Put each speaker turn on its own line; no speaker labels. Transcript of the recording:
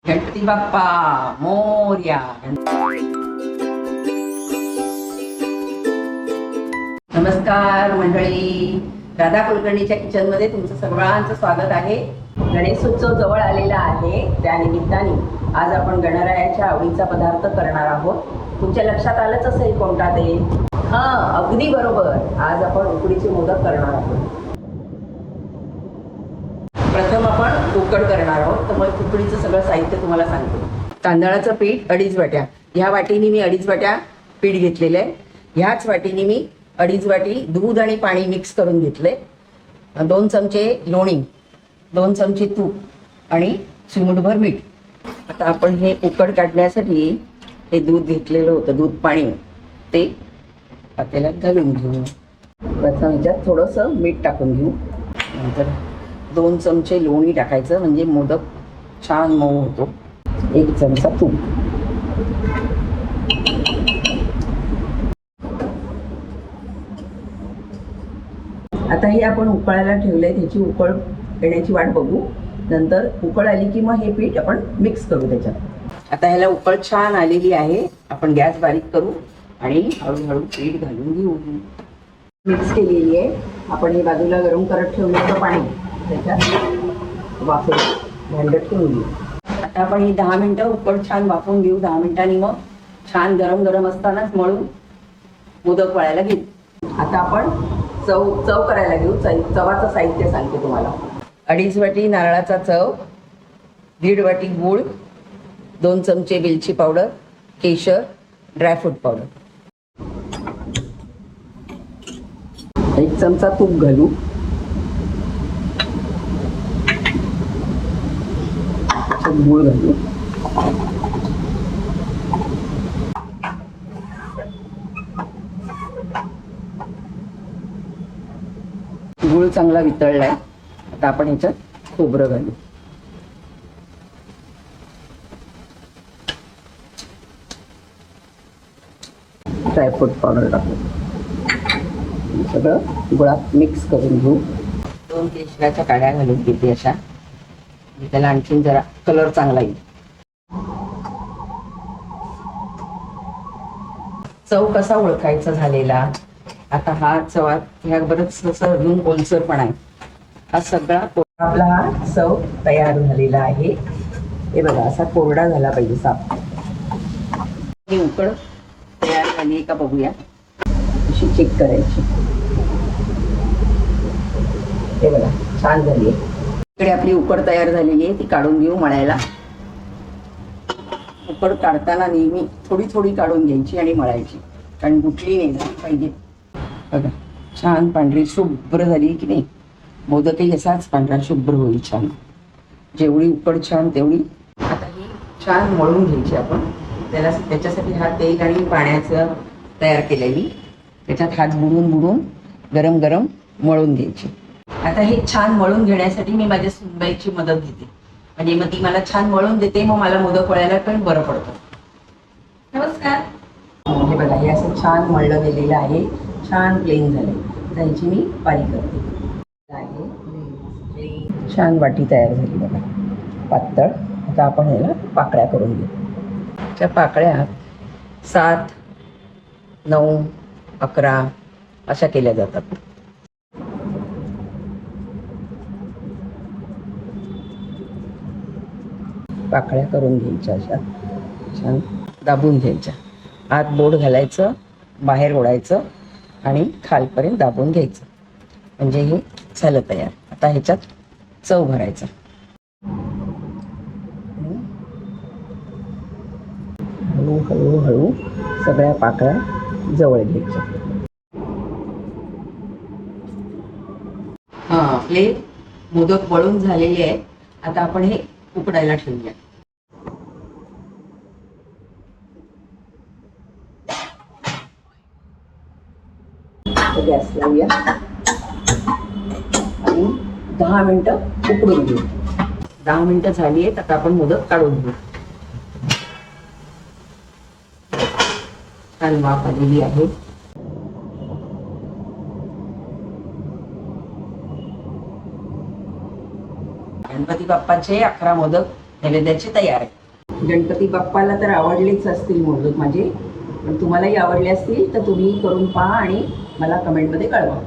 गणपती बाप्पा मोरया. नमस्कार मंडळी, राधा कुलकर्णीच्या किचन मध्ये तुमचं सर्वांचं स्वागत आहे. गणेशोत्सव जवळ आलेला आहे, त्या निमित्ताने आज आपण गणरायाच्या आवडीचा पदार्थ करणार आहोत. तुमच्या लक्षात आलंच असेल कोणता ते? अगदी बरोबर, आज आपण उकडीचे मोदक करणार आहोत. प्रथम आपण उकड करणार आहोत, तर मग उकडीचं सगळं साहित्य तुम्हाला सांगते. तांदळाचं पीठ 2.5 वाट्या. ह्या वाटीने मी 2.5 वाट्या पीठ घेतलेलं आहे. ह्याच वाटीने मी 2.5 वाटी दूध आणि पाणी मिक्स करून घेतले. 2 चमचे लोणी, 2 चमचे तूप आणि चिमूटभर मीठ. आता आपण हे उकड काढण्यासाठी हे दूध घेतलेलं होतं, दूध पाणी, ते पातेल्यात घालून घेऊ. प्रथम ह्याच्यात थोडंसं मीठ टाकून घेऊ. नंतर 2 चमचे लोणी टाकायचं, म्हणजे मोदक छान मऊ होतो. 1 चमचा तूप. आता हे आपण उकळायला ठेवलंय, त्याची उकळ येण्याची वाट बघू. नंतर उकळ आली की मग हे पीठ आपण मिक्स करू त्याच्यात. आता ह्याला उकळ छान आलेली आहे. आपण गॅस बारीक करू आणि हळूहळू पीठ घालून घेऊ. मिक्स केलेली आहे. आपण हे बाजूला गरम करत ठेवलेलं पाणी त्याच्यात वाफवून भांडत ठेवून घेऊ. आता आपण ही 10 मिनिटं उकळ छान वाफवून घेऊ. 10 मिनिटांनी मग छान गरम गरम असतानाच मळून मोदक वळायला घेऊ. आता आपण चव करायला घेऊ. चवाचं साहित्य सांगते तुम्हाला. 2.5 वाटी नारळाचा चव, 1.5 वाटी गूळ, 2 चमचे वेलची पावडर, केशर, ड्रायफ्रूट पावडर, 1 चमचा तूप घालू. गूळ घालू. गूळ चांगला वितळलाय. आता आपण ह्याच्यात खोबरं घालू. ड्रायफ्रूट पावडर टाकू. सगळं गुळात मिक्स करून घेऊ. 2 केशराच्या काड्या घालून घेते अशा, त्याला आणखीन जरा कलर चांगला येईल. चव कसा ओळखायचा झालेला? आता हा चवात ह्या बरंच असं अजून ओलसरपणा आहे. हा सगळा आपला हा चव तयार झालेला आहे. हे बघा, असा कोरडा झाला पाहिजे साप. ही उकड तयार झाली का बघूया. अशी चेक करायची. हे बघा, छान झाली आहे. इकडे आपली उकड तयार झालेली आहे, ती काढून घेऊ मळायला. उकड काढताना नेहमी थोडी थोडी काढून घ्यायची आणि मळायची, कारण गुटली नाही झाली पाहिजे. बघा, छान पांढरी शुभ्र झाली की नाही. मोदकही असाच पांढरा शुभ्र होईल छान. जेवढी उकड छान तेवढी. आता ही छान मळून घ्यायची आपण. त्याच्यासाठी हा तेल आणि पाण्याचं तयार केलंय मी. त्याच्यात हात बुडून बुडून गरम गरम मळून घ्यायची. आता हे छान मळून घेण्यासाठी मी माझ्या सुनबाईची मदत घेते, म्हणजे मग ती मला छान मळून देते. मग मला मोदक वळायला पण बरं पडतं. नमस्कार. हे बघा, हे असं छान मळलं गेलेलं आहे. छान प्लेन झाले. त्याची मी पारी करते. छान वाटी तयार झाली बघा, पातळ. आता आपण ह्याला पाकळ्या करून घेऊ. त्या पाकळ्या 7, 9, 11 अशा केल्या जातात. पाकळ्या करून घ्यायच्या, अशा छान दाबून घ्यायच्या. आत बोट घालायचं, बाहेर ओढायचं आणि खालपर्यंत दाबून घ्यायचं, म्हणजे हे झालं तयार. आता ह्याच्यात चव भरायचं. हळू हळू सगळ्या पाकळ्या जवळ घ्यायच्या. आपले मोदक वळून झालेले आहेत. आता आपण हे उकडायला ठेवूया. गॅस लावूया आणि 10 मिनिटं उकडून घेऊ. 10 मिनिटं झाली आहेत. आता आपण मोदक काढून घेऊ. छान वाफ आलेली आहे. गणपती बाप्पाचे 11 मोदक नैवेद्याची तयार. गणपती बाप्पाला तर आवडलेच असतील मोदक माझे, पण तुम्हालाही आवडले असतील तर तुम्ही करून पहा आणि मला कमेंटमध्ये कळवा.